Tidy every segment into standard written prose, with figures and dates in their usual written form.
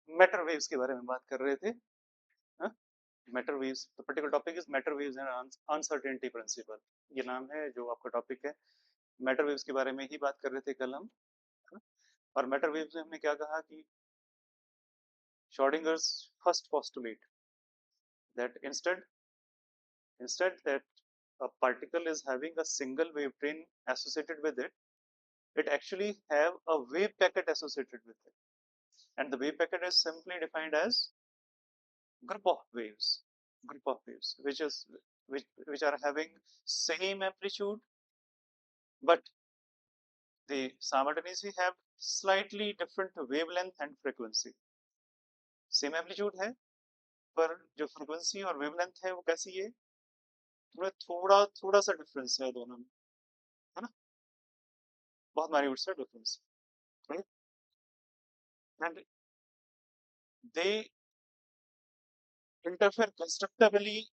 Matter waves के बारे में बात कर रहे थे। हाँ, matter waves, the particular topic is matter waves and uncertainty principle, ये नाम है जो आपका टॉपिक है। मैटर वेव्स के बारे में ही बात कर रहे थे कल हम। हाँ, और मैटर वेव्स में हमने क्या कहा कि Schrödinger's first postulate that instead that a particle is having a single wave train associated with it, it actually have a wave packet associated with it, and the wave packet is simply defined as group of waves, which is which are having same amplitude, but they simultaneously have slightly different wavelength and frequency. Same amplitude है, पर जो frequency और wavelength है वो कैसी है, थोड़ा थोड़ा सा डिफरेंस है दोनों में, है ना, बहुत माइन्यूट सा difference, right? And they interfere constructively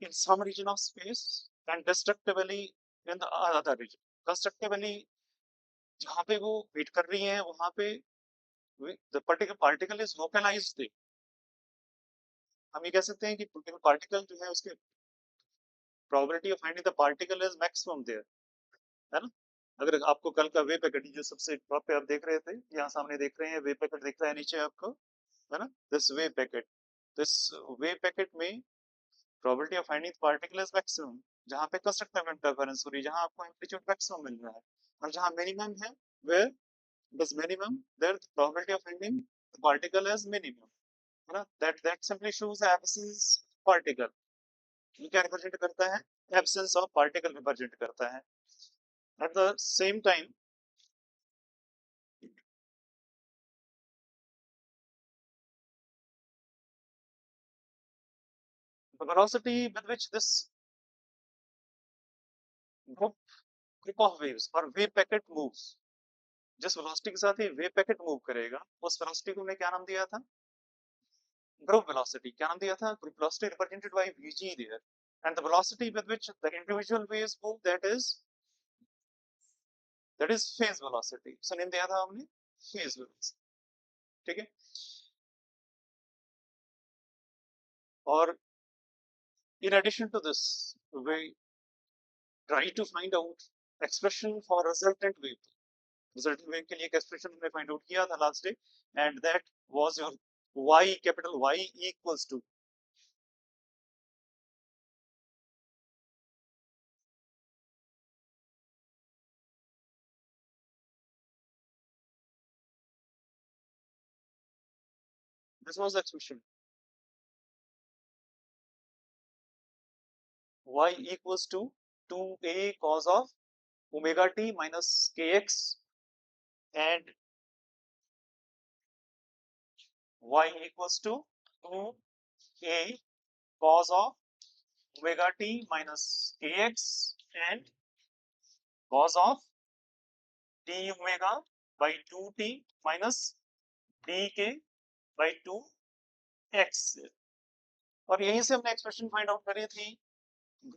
in some region of space and destructively in the other region. Constructively जहाँ पे वो वेट कर रही है वहां पे the particular particle is localized there. हम ये कह सकते हैं कि particular particle जो है उसके probability of finding the particle is maximum there, है ना। अगर आपको कल का वेव पैकेट जो सबसे टॉप पे आप देख रहे थे, यहाँ सामने देख रहे हैं वेव पैकेट दिख रहा है नीचे आपको, है ना, दिस वेव पैकेट में probability of finding the particle is maximum, जहाँ पे constructive interference हो रही है, जहाँ आपको amplitude maximum मिल रहा है, और जहाँ minimum है where it is minimum there the probability of finding the particle is minimum, है ना। that simply shows the absence particle, ये क्या रिप्रेजेंट करता है, absence of particle रिप्रेजेंट करता है। at the same time the velocity with which this group of waves or wave packet moves, जिस velocity के साथ ये वेव पैकेट मूव करेगा उस वेलोसिटी को हमने क्या नाम दिया था, group velocity. क्या नाम दिया था, group velocity represented by vg there, and the velocity with which the individual waves move, that is phase velocity. so name दिया था हमने phase velocity, ठीक है। और in addition to this we try to find out expression for resultant wave के लिए एक expression हमने find out किया था last day, and that was your y, capital Y equals to this was the expression y equals to 2a cos of omega t minus kx, and y equals to 2a cos of omega t minus kx and cos of d omega by 2t minus dk by 2x। और यहीं से हमने expression find out करी थी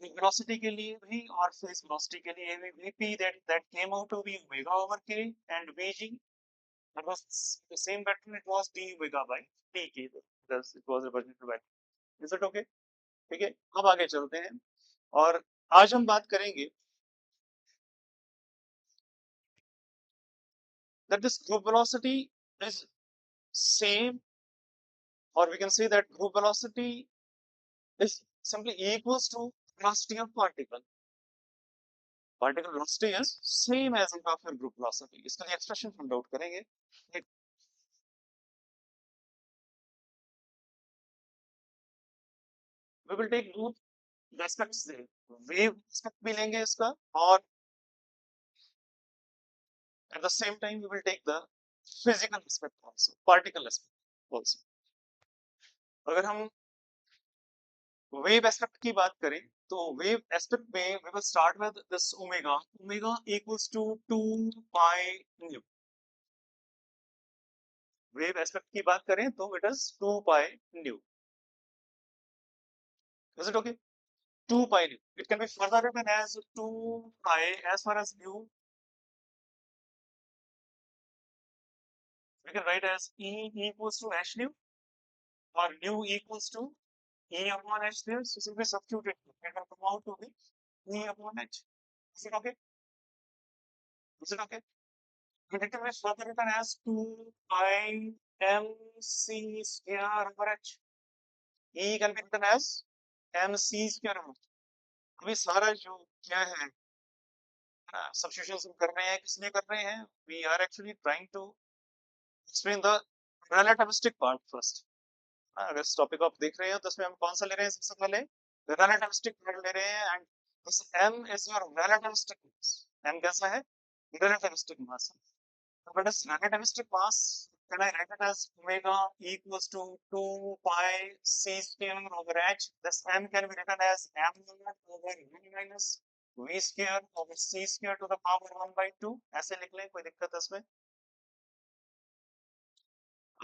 velocity के लिए भी और फेस वेलोसिटी के लिए भी, vp that came out to be omega over k and vg that was the same vector, it was d omega by dk, thus it was represented by, is it okay, ठीक है। अब आगे चलते हैं और आज हम बात करेंगे that this group velocity is same, or we can say that group velocity is simply equals to velocity of particle. Particle velocity is same as that of your group velocity. इसका लिए expression find out करेंगे। We will take both the aspects there, wave aspect भी लेंगे इसका, और at the same time we will take the physical aspect also, particle aspect also. अगर हम wave aspect की बात करें तो वेव एस्पेक्ट में we will start with this omega equals to 2 pi nu। Wave aspect की बात करें तो it is 2 pi nu, is it okay, 2 pi nu, it can be further written as 2 pi as far as nu we can write as E equals to H nu or nu equals to E upon H there. So simply substitute it. It will come out to be E upon H. Is it okay? Is it okay? And it can be further written as 2 pi mc square over H. E can be written as mc square over H. अभी सारा जो क्या है substitution हम कर रहे हैं किस लिए कर रहे हैं we are actually trying to explain the relativistic part first अगर इस टॉपिक को आप देख रहे हो तो इसमें हम कौन सा ले रहे हैं सबसे पहले रिलेटिविस्टिक पार्ट ले रहे हैं and this m is your relativistic mass m कैसा है relativistic mass what is relativistic mass can I write it as omega equals to 2 pi c square over h this m can be written as m naught over 1 minus v square over c square to the power 1 by 2 ऐसे लिख लें कोई दिक्कत है इसमें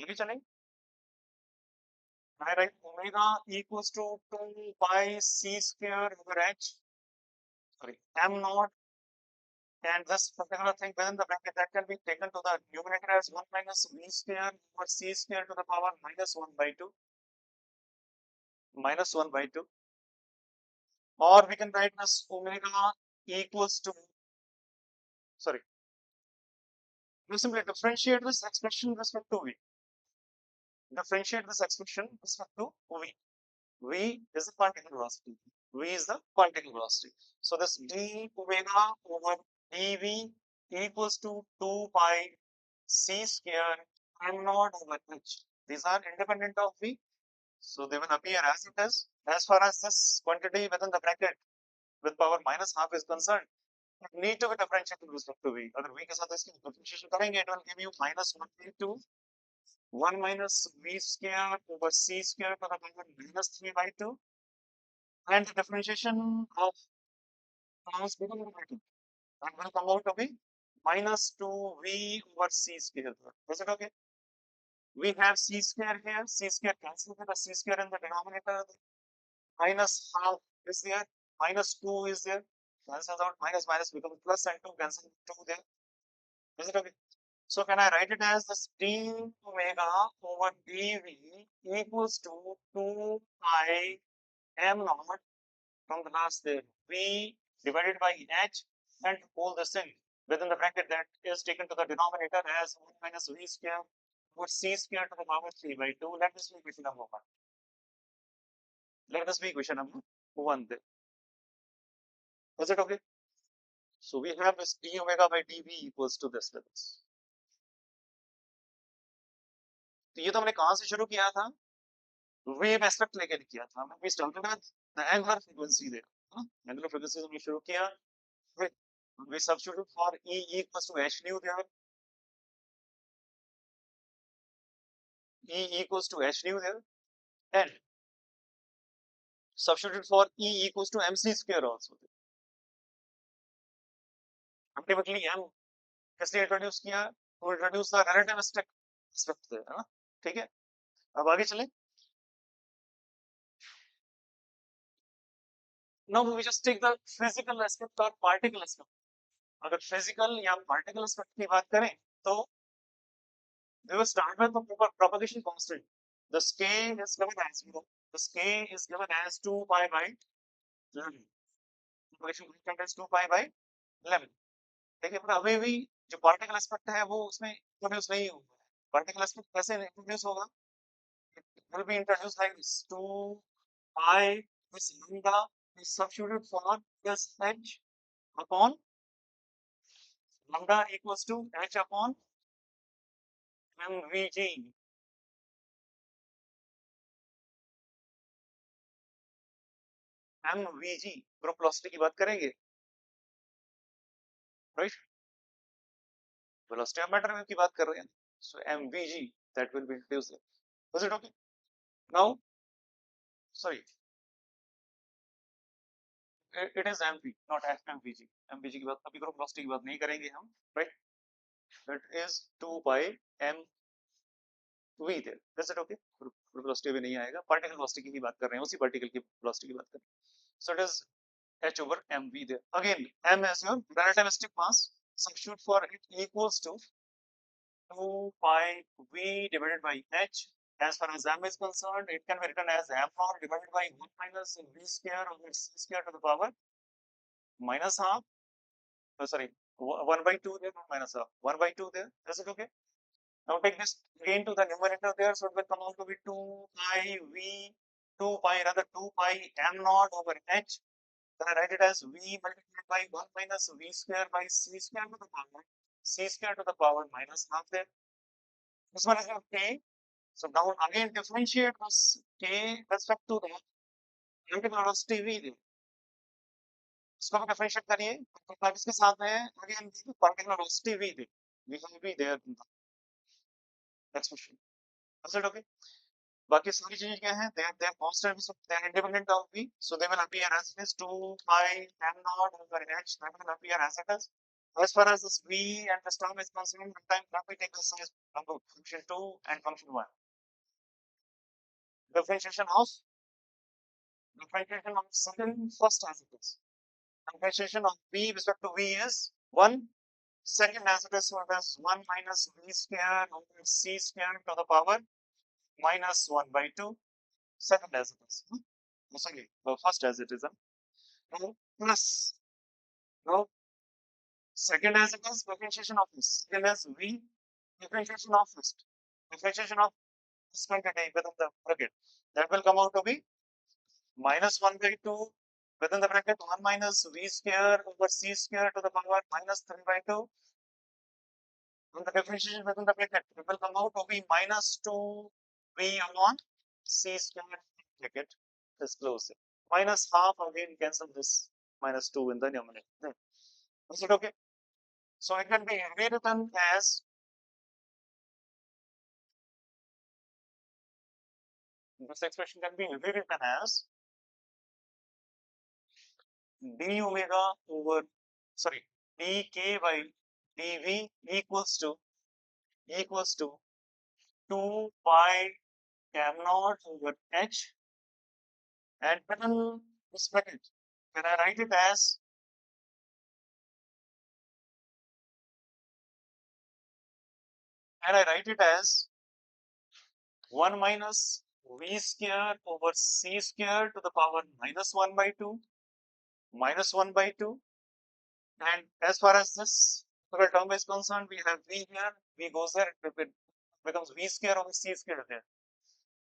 आगे चलें I write omega equals to 2 pi c square over h sorry m naught and this particular thing within the bracket that can be taken to the numerator as 1 minus v square over c square to the power minus 1 by 2 minus 1 by 2 or we can write this omega equals to sorry we simply differentiate this expression with respect to v differentiate this expression with respect to v is the particle velocity v is the particle velocity so this d omega over dv equals to 2 pi c square m naught over h these are independent of v so they will appear as it is as far as this quantity within the bracket with power minus half is concerned it need to be differentiated with respect to v अगर v के साथ इसकी differentiation करेंगे it will give you minus 1 by 2 1 minus v square over c square to the power minus 3 by 2 and the differentiation of terms within the bracket that will come out to be minus 2v over c square is it okay we have c square here c square cancel with the c square in the denominator minus half is there minus 2 is there cancels out minus minus becomes plus and 2 cancel 2 there is it okay so can I write it as this d omega over dv equals to 2 pi m naught from the last there v divided by h and all this thing within the bracket that is taken to the denominator as 1 minus v square over c square to the power 3 by 2 let this be equation number 1 let this be equation number 1 there is it okay so we have this d omega by dv equals to this with this तो ये तो हमने कहां से शुरू किया था wave aspect लेके किया था we started with the angular frequency there angular frequency हमने शुरू किया we substitute for e equals to h nu there e equals to h nu there and substitute for e equals to mc square also ultimately m किसने introduce किया to introduce the relativistic aspect there है ना ठीक है अब आगे चलें now we just take the physical aspect or particle aspect अगर physical या particle aspect की बात करें तो we will start with the propagation constant the k is given as 0 the k is given as 2 pi by 11 propagation constant is 2 pi by 11 देखिए पर अभी भी जो पार्टिकल एस्पेक्ट है वो उसमें इंट्रोड्यूस नहीं हुआ है पार्टिकल एस्पेक्ट कैसे इंट्रोड्यूस होगा it will be introduced like this 2 pi this lambda is substituted for this h upon lambda equals to h upon mvg mvg group velocity की बात करेंगे राइट वेलोसिटी ऑफ मैटर की बात कर रहे हैं so mvg that will be introduced was it okay now sorry it is mv not mvg mvg की बात अभी ग्रुप वेलोसिटी की बात नहीं करेंगे हम right it is 2 by m v there is it okay group velocity भी नहीं आएगा पार्टिकल वेलोसिटी की ही बात कर रहे हैं उसी पार्टिकल की वेलोसिटी की बात कर रहे हैं so it is h over mv there again m is your relativistic mass substitute for it equals to 2 pi v divided by h. As far as m is concerned, it can be written as m naught divided by 1 minus v square over c square to the power minus half. Oh, sorry, 1 by 2 there, not minus half. 1 by 2 there. Is it okay? Now take this again to the numerator there, so it will come out to be 2 pi v, 2 pi rather 2 pi m naught over h. Then I write it as v multiplied by 1 minus v square by c square to the power c square to the power minus half there. This one is your k. So now again differentiate this k respect to the multiple velocity v there. इसको हम differentiate करिए तो इसके साथ में again particular velocity v there. We have v there in the expression. Is it okay? बाकी सारी चीजें क्या है? They are constant, so they are independent of v. So they will appear as it is 2 pi m naught over h. That will appear as it is. As far as this v and this term is concerned, sometimes we take this as function 2 and function 1. Differentiation of second first as it is. Differentiation of v with respect to v is 1. Second as it is, so it is 1 minus v square over c square to the power minus 1 by 2. Second as it is. Sorry, first as it is. Now plus. Now second as it is, differentiation of this. Second as v, differentiation of first. Differentiation of this quantity within the bracket. That will come out to be minus 1 by 2 within the bracket 1 minus v square over c square to the power minus 3 by 2. And the differentiation within the bracket, it will come out to be minus 2 v upon c square bracket is closed. Minus half again cancel this minus 2 in the numerator. Is it okay? So it can be rewritten as this expression can be rewritten as d omega over dk by dv equals to 2 pi m naught over h, and within this bracket, when I write it as 1 minus v square over c square to the power minus 1 by 2, and as far as this term is concerned, we have v here, v goes there, it becomes v square over c square there.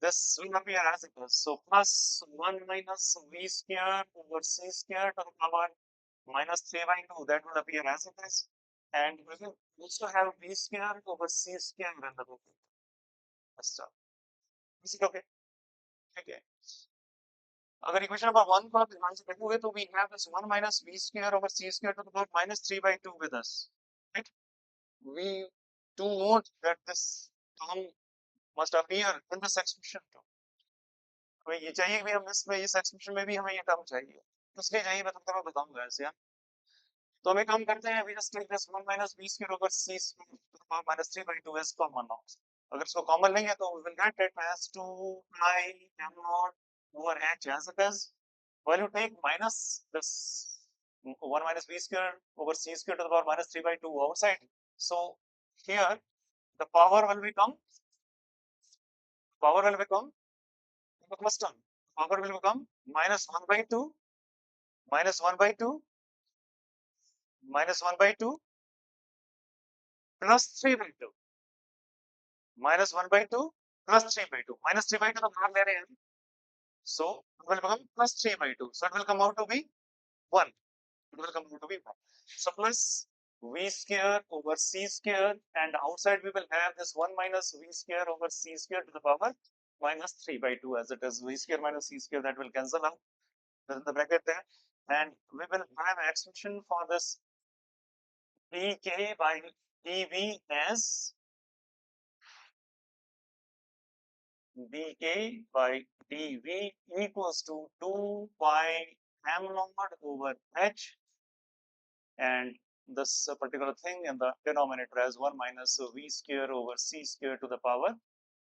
This will appear as it is. So plus 1 minus v square over c square to the power minus 3 by 2, that will appear as it is. And we will also have v square over c square in the book. Is it okay? Okay. अगर equation number 1 को आप ध्यान से देखोगे तो we have this 1 minus v square over c square to the power minus 3 by 2 with us, right? We do note that this term must appear in this expression too. हमें ये चाहिए कि हम इसमें इस एक्सप्रेशन में भी हमें ये टर्म चाहिए, इसलिए चाहिए मैं बताऊंगा ऐसे। तो हम एक काम करते हैं, we just take this 1 minus v square over c square to the power minus 3 by 2 as common now. अगर इसको कॉमन लेंगे तो we will get it as 2 pi m naught over h as it is. While you take minus this 1 minus v square over c square to the power minus 3 by 2 outside, so here the power will become the first term. Power will become minus 1 by 2 minus 1 by 2 minus 1 by 2 plus 3 by 2 minus 1 by 2 plus 3 by 2 minus 3 by 2 तो बाहर ले रहे हैं, so it will become plus 3 by 2, so it will come out to be 1. It will come out to be 1. So plus v square over c square, and outside we will have this 1 minus v square over c square to the power minus 3 by 2 as it is. V square minus c square, that will cancel out. There's the bracket there, and we will have an expression for this dk by dv as dk by dv equals to 2 pi m naught over h, and this particular thing in the denominator as 1 minus v square over c square to the power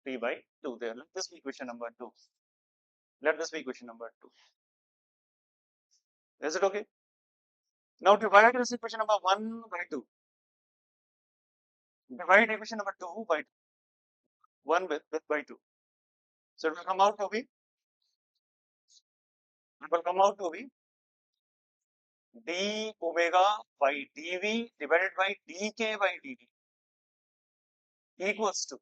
3 by 2 there. Let this be equation number 2. Is it okay? Now divide this equation number 1 by 2. Divide equation number 2 by 1 with by 2. So it will come out to be d omega by dv divided by dk by dt equals to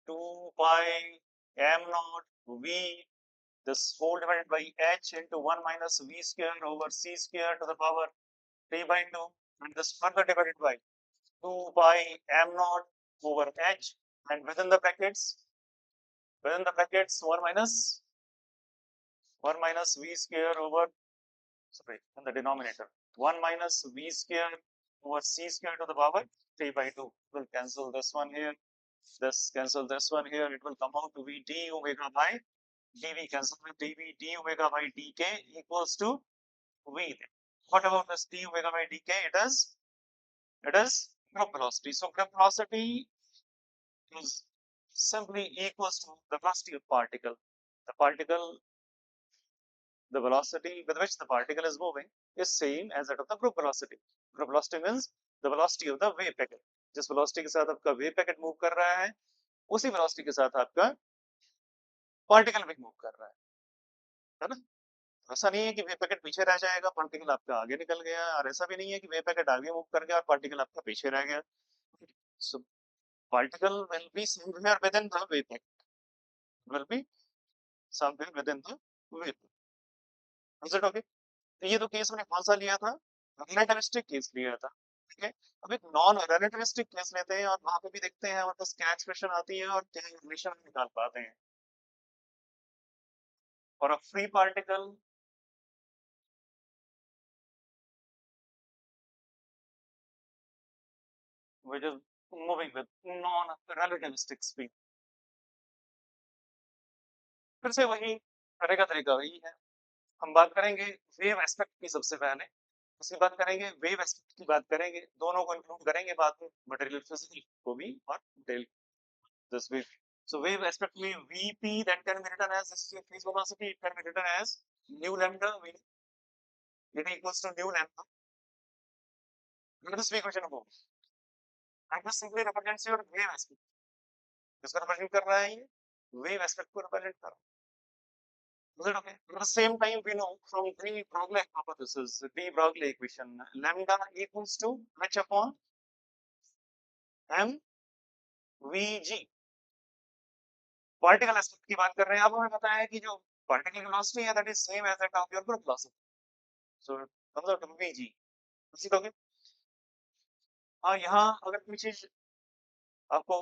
2 pi m naught v this whole divided by h into 1 minus v square over c square to the power 3 by 2 and this further divided by 2 pi m naught over h and within the brackets 1 minus v square over, sorry, in the denominator 1 minus v square over c square to the power 3 by 2 will cancel this one here, this cancel this one here, it will come out to be d omega by dv, cancel with dv, d omega by dk equals to v. What about this d omega by dk? It is group velocity. So group velocity is simply equals to the velocity of particle. The velocity with which the particle is moving is same as that of the group velocity. Group velocity means the velocity of the wave packet. जिस velocity के साथ आपका wave packet move कर रहा है उसी velocity के साथ आपका particle भी move कर रहा है ना? ऐसा नहीं है कि wave packet पीछे रह जाएगा, particle आपका आगे निकल गया, और ऐसा भी नहीं है कि wave packet आगे move कर गया और particle आपका पीछे रह गया. So particle will be somewhere within the wave packet. Will be somewhere within the wave packet. Is it okay? तो ये तो केस मैंने कौन सा लिया था? रिलेटिविस्टिक केस लिया था. ठीक है, अब एक नॉन रिलेटिविस्टिक केस लेते हैं और वहां पे भी देखते हैं हमारे पास क्या एक्सप्रेशन आती है और क्या रिलेशन निकाल पाते हैं. For a free particle which is moving with non-relativistic speed. फिर से वही तरीका वही है. हम बात करेंगे वेव एस्पेक्ट की सबसे पहले, उसकी बात करेंगे वेव एस्पेक्ट की बात करेंगे, दोनों को इंक्लूड करेंगे बाद में, मटेरियल फिजिक्स को भी और material this wave. So wave aspect में Vp that can be written as this phase velocity, it can be written as nu lambda v, it equals to nu lambda. Let us make question above. And this simply represents your wave aspect. किसको represent कर रहा है ये? Wave aspect को represent कर रहा है. Is it okay? At the same time, we know from the Broglie hypothesis, the Broglie equation, lambda equals to h upon m vg. Particle aspect की बात कर रहे हैं. अब हमें पता है कि जो पार्टिकल की वेलोसिटी है that is same as that of your group velocity. So मतलब vg इसी को हाँ, यहाँ अगर कोई चीज आपको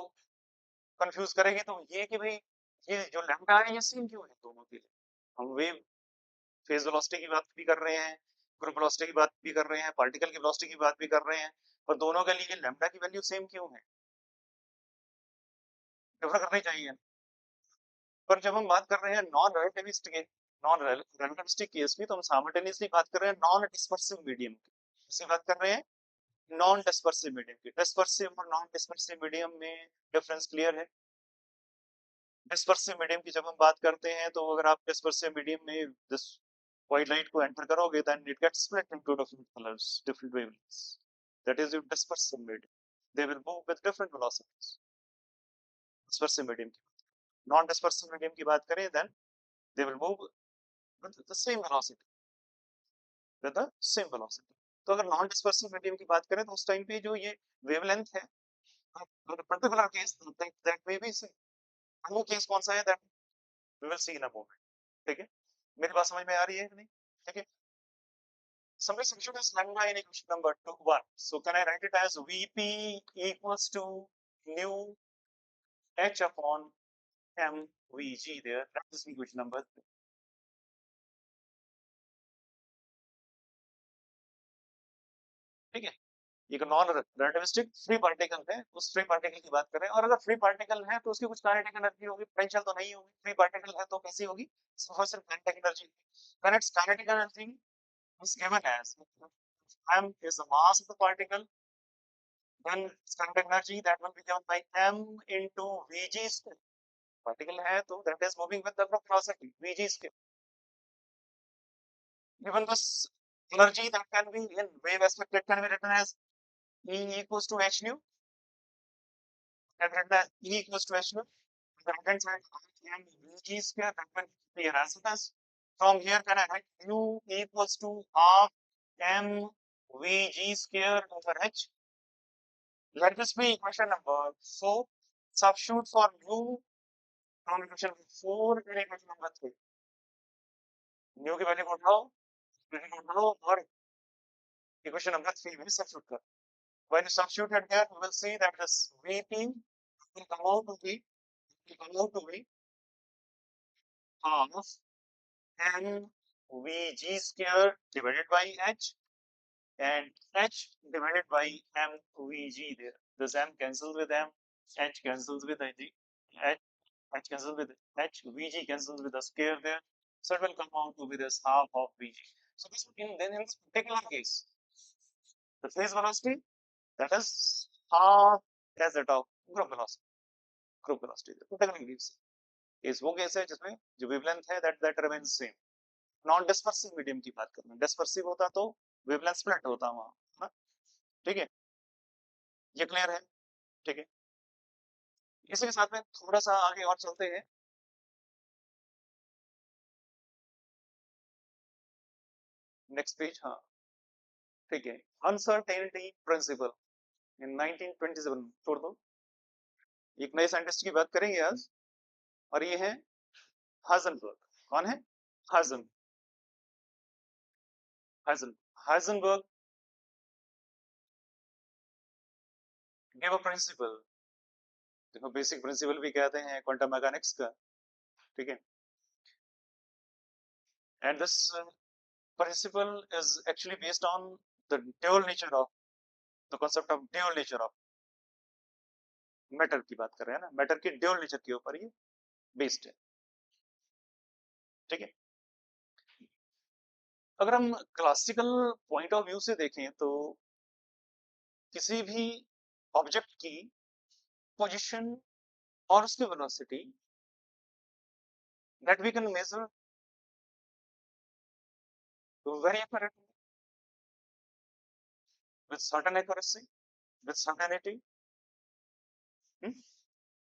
कंफ्यूज करेगी तो ये कि भाई ये जो लैम्डा है ये सेम क्यों है दोनों के लिए. हम वेव फेज वेलोसिटी की बात भी कर रहे हैं, ग्रुप वेलोसिटी की बात भी कर रहे हैं, पार्टिकल की वेलोसिटी की बात भी कर रहे हैं, और दोनों के लिए लैम्डा की वैल्यू सेम क्यों है? डिफर करनी चाहिए. पर जब हम बात कर रहे हैं नॉन रिलेटिविस्टिक केस में, तो हम साइमल्टेनियसली बात कर रहे हैं नॉन डिस्पर्सिव मीडियम की. इसी बात कर रहे हैं नॉन डिस्पर्सिव मीडियम की. डिस्पर्सिव और नॉन डिस्पर्सिव मीडियम में डिफरेंस क्लियर है. डिस्पर्सिव मीडियम की जब हम बात करते हैं तो अगर आप डिस्पर्सिव मीडियम में दिस व्हाइट लाइट को एंटर करोगे then it gets split into different colours, different wavelengths. That is your dispersive medium. They will move with different velocities. Dispersive medium की, नॉन डिस्पर्सिव मीडियम की बात करें then they will move with the same velocity, with the same velocity. तो अगर non dispersive medium की बात करें तो उस टाइम पे जो ये वेवलेंथ है, particular case that may be say, वो केस कौन सा है that we will see in a moment. ठीक है, मेरी बात समझ में आ रही है कि नहीं? ठीक है. Somebody substitute as lambda in equation number 1. So can I write it as Vp equals to nu h upon mvg there. That is equation number 3. ठीक है, ये नॉन रिलेटिविस्टिक फ्री पार्टिकल है, उस फ्री पार्टिकल की बात करें. और अगर फ्री पार्टिकल है तो उसकी कुछ काइनेटिक एनर्जी होगी, पोटेंशियल तो नहीं होगी. फ्री पार्टिकल है तो कैसी होगी? सिर्फ kinetic energy. When it's kinetic energy is given as m is the mass of the particle, then its kinetic energy that will be given by m into vg square. Particle है तो that is moving with the velocity vg square. Given this energy that can be in wave aspect, it can be written as E equals to h nu, and that E equals to h nu. The right hand side and Vg square, that will be as it is. From here, can I write u equals to half m Vg square over h? Let this be equation number 4. Substitute for u from equation 4 in equation number 3. Nu की value को उठाओ और equation number 3 में substitute करो. When you substitute it here, we will see that this Vp will come out to be half m Vg square divided by h, and h divided by m Vg there. This m cancels with m, h cancels with h, h cancels with h, Vg cancels with the square there. So it will come out to be this half of Vg. So this in this particular case, the phase velocity, that is half as that of group velocity. Particular case is वो case है जिसमें जो wavelength है that remains same. Non dispersive medium की बात कर रहे हैं. डिस्पर्सिव होता तो वेवलेंथ स्प्लिट होता वहां. ठीक है, ये क्लियर है. ठीक है, इसी के साथ में थोड़ा सा आगे और चलते हैं. Next page. हाँ, ठीक है. अनसर्टेनिटी प्रिंसिपल इन 1927. छोड़ दो, एक नए साइंटिस्ट की बात करेंगे आज, और ये है हाइजेनबर्ग. कौन है? Heisenberg give a principle. देखो, बेसिक प्रिंसिपल भी कहते हैं क्वांटम मैकेनिक्स का. ठीक है, and this principle is actually based on the dual nature of the concept of dual nature of matter की बात कर रहे हैं ना. मैटर की ड्यूल नेचर के ऊपर ये बेस्ड है. ठीक है, अगर हम क्लासिकल पॉइंट ऑफ व्यू से देखें तो किसी भी ऑब्जेक्ट की पोजीशन और उसकी velocity that we can measure very accurately with certain accuracy, with certainty.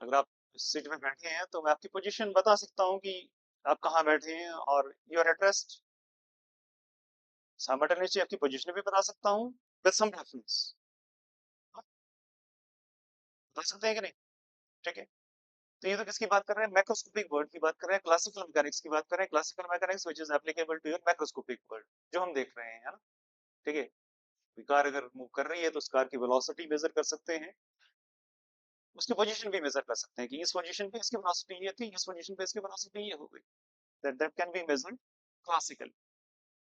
अगर आप सीट में बैठे हैं तो मैं आपकी पोजीशन बता सकता हूं कि आप कहाँ बैठे हैं, और योर एटरेस्ट साइमल्टेनियसली आपकी पोजीशन भी बता सकता हूँ विद सम रेफरेंस. बता सकते हैं कि नहीं? ठीक है, तो ये तो किसकी बात कर रहे हैं? मैक्रोस्कोपिक वर्ल्ड की बात कर रहे हैं, क्लासिकल मैकेनिक्स की बात कर रहे हैं. Classical mechanics which is applicable to your macroscopic world, जो हम देख रहे हैं, है ना. ठीक है, कार अगर मूव कर रही है तो उस कार की वेलोसिटी मेजर कर सकते हैं, उसकी पोजीशन भी मेजर कर सकते हैं कि इस पोजीशन पे इसकी वेलोसिटी ये थी, इस पोजीशन पे इसकी वेलोसिटी ये हो गई. That can be measured classical.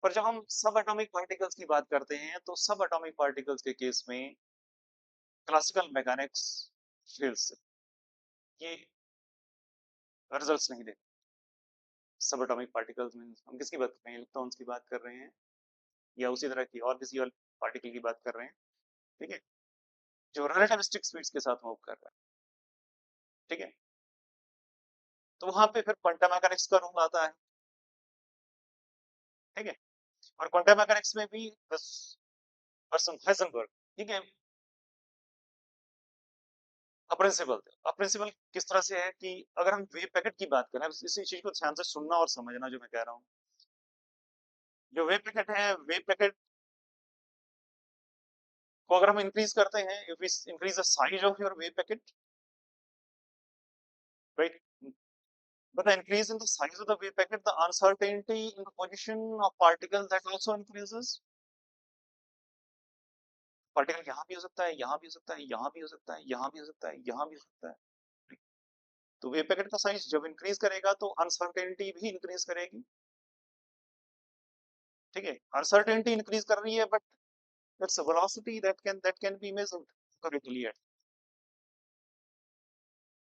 पर जब हम सब एटॉमिक पार्टिकल्स की बात करते हैं तो सब एटॉमिक पार्टिकल्स के केस में क्लासिकल मैकेनिक्स फील्ड से ये रिजल्ट्स नहीं देते. सब एटॉमिक पार्टिकल्स में हम किसकी बात कर रहे हैं? इलेक्ट्रॉन्स की बात कर रहे हैं, या उसी तरह की और किसी और पार्टिकल की बात कर रहे हैं. ठीक है, जो रिलेटिविस्टिक स्पीड्स के साथ मूव कर रहा है. ठीक है, तो वहां पे फिर क्वांटम मैकेनिक्स का रूल आता है. ठीक है, और क्वांटम मैकेनिक्स में भी बस पर्सन हाइजेनबर्ग, ठीक है, प्रिंसिपल किस तरह से है कि अगर हम वेव पैकेट की बात करें, इसी चीज को ध्यान से सुनना और समझना जो मैं कह रहा हूँ. जो वेव पैकेट है, वेव पैकेट को अगर हम इंक्रीज करते हैं, if we increase the size of your wave packet, right, but the increase in the size of the wave packet, the uncertainty in the position of particles that also increases. Particle यहाँ भी हो सकता है, यहाँ भी हो सकता है, यहाँ भी हो सकता है, यहाँ भी हो सकता है, यहाँ भी हो सकता है. तो वेव पैकेट का साइज जब इंक्रीज करेगा तो अनसर्टेनिटी भी इंक्रीज करेगी. ठीक है, अनसर्टेनिटी इंक्रीज कर रही है, but its velocity that can be measured correctly at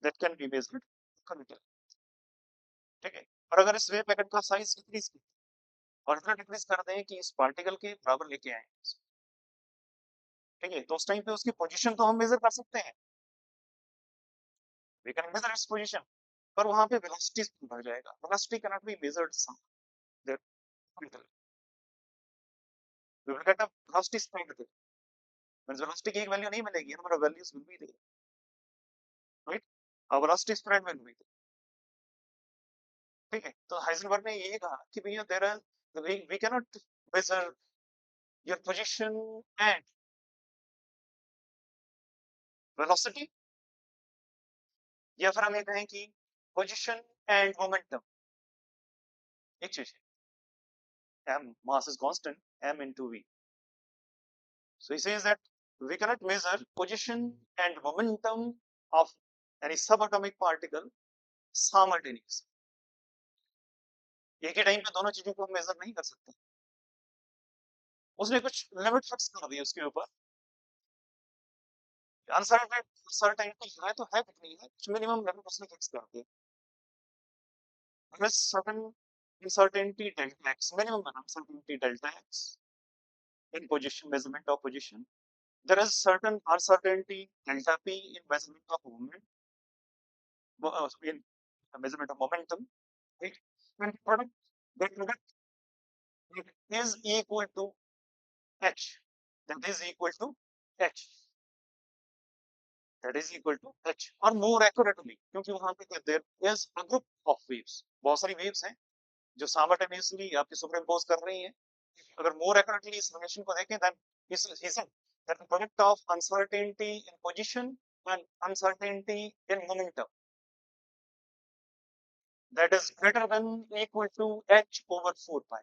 that can be measured correctly. ठीक है, और अगर इस वेव पैकेट का साइज इंक्रीज और इतना डिक्रीज कर दें कि इस पार्टिकल के बराबर लेके आए, ठीक है, तो उस टाइम पे उसकी पोजीशन तो हम मेजर कर सकते हैं, we can measure its position, पर वहां पे वेलोसिटी बढ़ जाएगा. Velocity can not be measured some there, we will get a velocity spread. Means velocity की एक वैल्यू नहीं मिलेगी, हमारा values will be there, right? और velocity spread will be there, ठीक है? तो हाइजेनबर्ग ने ये कहा कि भैया there are, we can not measure your position and velocity, या फिर हम ये कहें कि पोजीशन एंड मोमेंटम एक चीज है, m mass is constant, m into v. So he says that we cannot measure position and momentum of any subatomic particle simultaneously. एक ही टाइम पे दोनों चीजों को हम मेजर नहीं कर सकते। उसने कुछ लिमिट फिक्स कर दी उसके ऊपर। अनसर्टेनिटी है तो है, कितनी है, कुछ मिनिमम लिमिट उसने फिक्स कर दी। There is certain uncertainty delta x, minimum uncertainty delta x in position, measurement of position. There is certain uncertainty delta p in measurement of movement, in measurement of momentum, right? And the product is equal to h. That is equal to h. That is equal to h. और more accurately, क्योंकि वहां पे there is a group of waves, बहुत सारी waves हैं जो simultaneously आपके superimpose कर रही हैं। अगर more accurately इस relation को देखें, then he said that the product of uncertainty in position and uncertainty in momentum, that is greater than equal to h over 4 pi.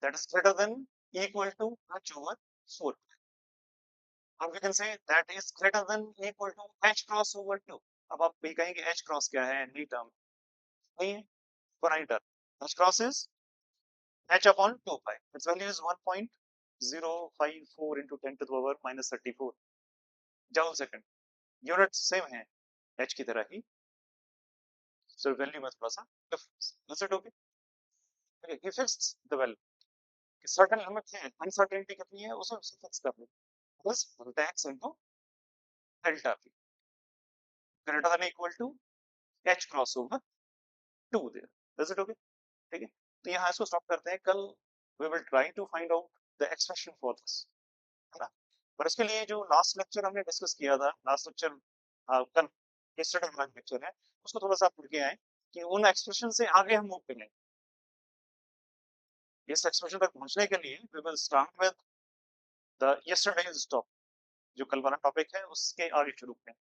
That is greater than equal to h over 4 pi. Or we can say that is greater than equal to h cross over 2. अब आप ये कहेंगे h cross क्या है, any term नहीं है for any term. h cross is h upon 2 pi. Its value is 1.054 into 10 to the power minus 34 joule second. Units same है h की तरह ही, so value में थोड़ा सा difference. Is it okay? Okay, he fixed the value. Certain limit है, uncertainty कितनी है उसे फिक्स कर दो, plus delta x into delta p greater than equal to h cross over 2 there. Is it okay? ठीक है, तो यहाँ इसको स्टॉप करते हैं। कल we will try to find out the expression for this, है ना? पर इसके लिए जो लास्ट लेक्चर हमने डिस्कस किया था, लास्ट लेक्चर कल yesterday वाला लेक्चर है, उसको थोड़ा सा पढ़ के आए कि उन एक्सप्रेशन से आगे हम मूव करेंगे। इस एक्सप्रेशन तक पहुंचने के लिए we will start with the yesterday's topic, जो कल वाला टॉपिक है उसके आगे शुरू करें।